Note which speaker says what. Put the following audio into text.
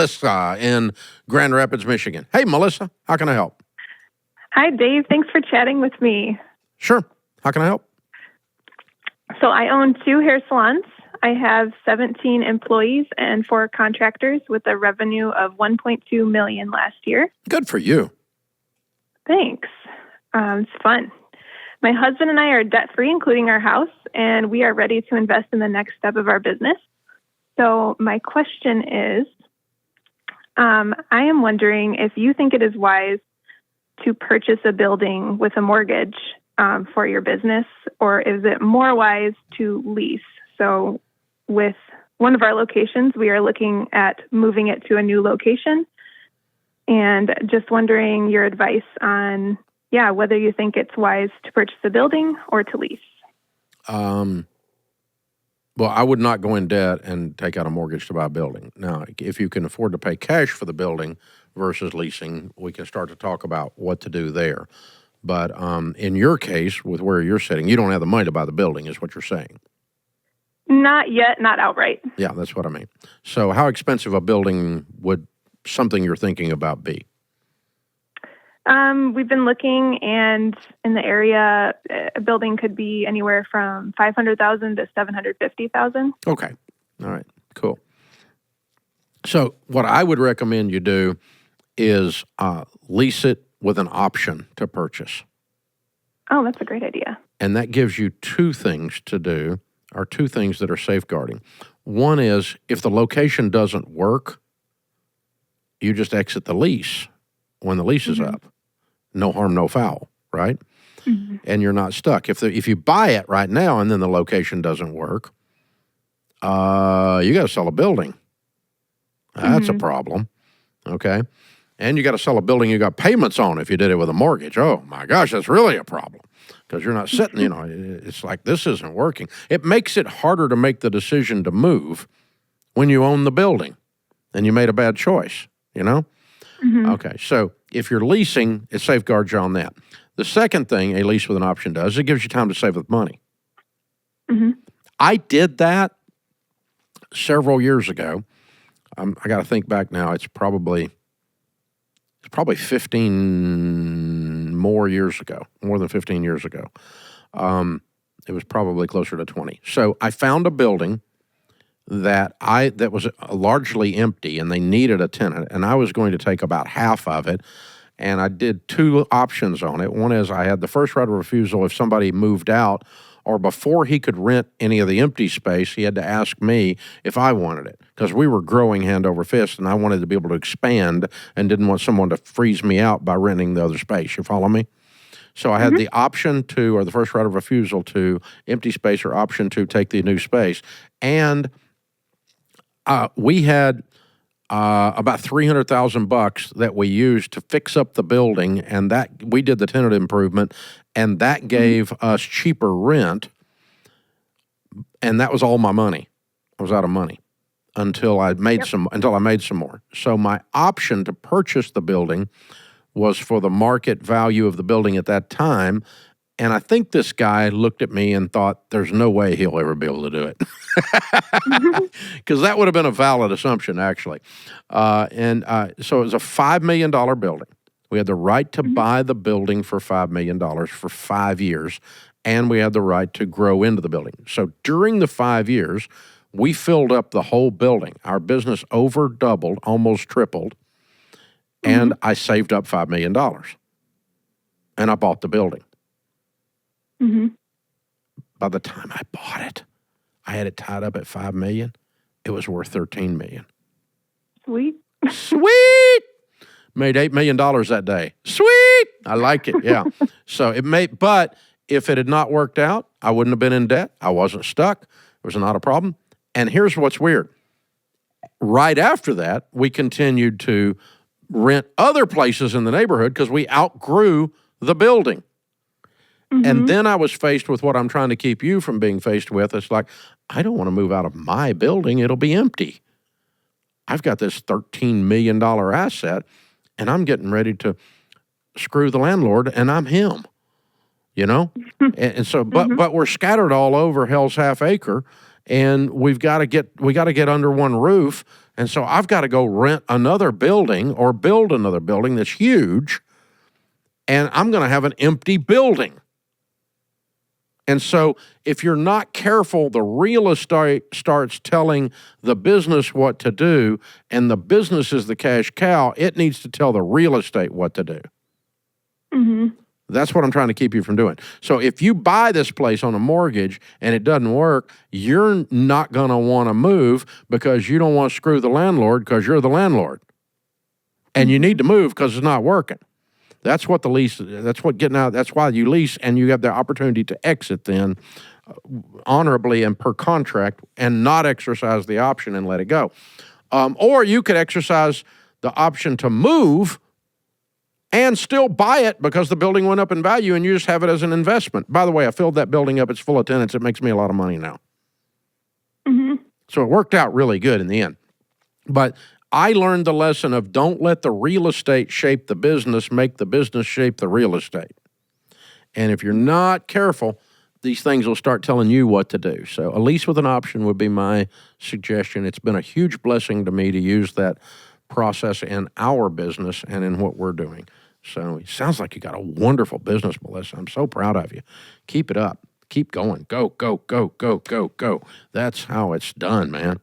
Speaker 1: Melissa in Grand Rapids, Michigan. Hey, Melissa, how can I help?
Speaker 2: Hi, Dave. Thanks for chatting with me.
Speaker 1: Sure. How can I help?
Speaker 2: So I own 2 hair salons. I have 17 employees and 4 contractors with a revenue of $1.2 million last year.
Speaker 1: Good for you.
Speaker 2: Thanks. It's fun. My husband and I are debt-free, including our house, and we are ready to invest in the next step of our business. So my question is, I am wondering if you think it is wise to purchase a building with a mortgage for your business, or is it more wise to lease? So with one of our locations, we are looking at moving it to a new location, and just wondering your advice on, whether you think it's wise to purchase a building or to lease.
Speaker 1: Well, I would not go in debt and take out a mortgage to buy a building. Now, if you can afford to pay cash for the building versus leasing, we can start to talk about what to do there. But in your case, with where you're sitting, you don't have the money to buy the building, is what you're saying.
Speaker 2: Not yet, not outright.
Speaker 1: Yeah, that's what I mean. So how expensive a building would something you're thinking about be?
Speaker 2: We've been looking, and in the area, a building could be anywhere from $500,000 to $750,000.
Speaker 1: Okay. All right. Cool. So what I would recommend you do is lease it with an option to purchase.
Speaker 2: Oh, that's a great idea.
Speaker 1: And that gives you 2 things to do, or 2 things that are safeguarding. One is if the location doesn't work, you just exit the lease when the lease is up. No harm, no foul, right? Mm-hmm. And you're not stuck. If you buy it right now and then the location doesn't work, you got to sell a building. That's a problem, okay? And you got to sell a building you got payments on if you did it with a mortgage. Oh, my gosh, that's really a problem because you're not sitting, it's like this isn't working. It makes it harder to make the decision to move when you own the building and you made a bad choice, Okay, so if you're leasing, it safeguards you on that. The second thing a lease with an option does, it gives you time to save the money. I did that several years ago. I got to think back now. It's probably 15 more years ago, more than 15 years ago. It was probably closer to 20. So I found a building that was largely empty, and they needed a tenant, and I was going to take about half of it, and I did 2 options on it. One is I had the first right of refusal if somebody moved out, or before he could rent any of the empty space, he had to ask me if I wanted it, because we were growing hand over fist, and I wanted to be able to expand and didn't want someone to freeze me out by renting the other space. You follow me? So I had the option to, or the first right of refusal to empty space, or option to take the new space. And we had about $300,000 that we used to fix up the building, and that we did the tenant improvement, and that gave us cheaper rent, and that was all my money. I was out of money until I made some more. So my option to purchase the building was for the market value of the building at that time. And I think this guy looked at me and thought, there's no way he'll ever be able to do it. Because that would have been a valid assumption, actually. So it was a $5 million building. We had the right to buy the building for $5 million for 5 years, and we had the right to grow into the building. So during the 5 years, we filled up the whole building. Our business over doubled, almost tripled, and I saved up $5 million. And I bought the building. By the time I bought it, I had it tied up at $5 million. It was worth $13 million.
Speaker 2: Sweet.
Speaker 1: Made $8 million that day. Sweet. I like it. Yeah. So but if it had not worked out, I wouldn't have been in debt. I wasn't stuck. It was not a problem. And here's what's weird. Right after that, we continued to rent other places in the neighborhood because we outgrew the building. And then I was faced with what I'm trying to keep you from being faced with. It's like, I don't want to move out of my building. It'll be empty. I've got this $13 million asset, and I'm getting ready to screw the landlord, and I'm him, and so, but we're scattered all over Hell's Half Acre, and we got to get under one roof, And so I've got to go rent another building or build another building that's huge, and I'm going to have an empty building. And so if you're not careful, the real estate starts telling the business what to do, and the business is the cash cow. It needs to tell the real estate what to do.
Speaker 2: Mm-hmm.
Speaker 1: That's what I'm trying to keep you from doing. So if you buy this place on a mortgage and it doesn't work, you're not going to want to move because you don't want to screw the landlord because you're the landlord. And you need to move because it's not working. That's what the lease, that's what getting out, that's why you lease, and you have the opportunity to exit then honorably and per contract and not exercise the option and let it go. Or you could exercise the option to move and still buy it because the building went up in value and you just have it as an investment. By the way, I filled that building up. It's full of tenants. It makes me a lot of money now.
Speaker 2: Mm-hmm.
Speaker 1: So it worked out really good in the end. But I learned the lesson of don't let the real estate shape the business, make the business shape the real estate. And if you're not careful, these things will start telling you what to do. So a lease with an option would be my suggestion. It's been a huge blessing to me to use that process in our business and in what we're doing. So it sounds like you got a wonderful business, Melissa. I'm so proud of you. Keep it up. Keep going. Go, go, go, go, go, go. That's how it's done, man.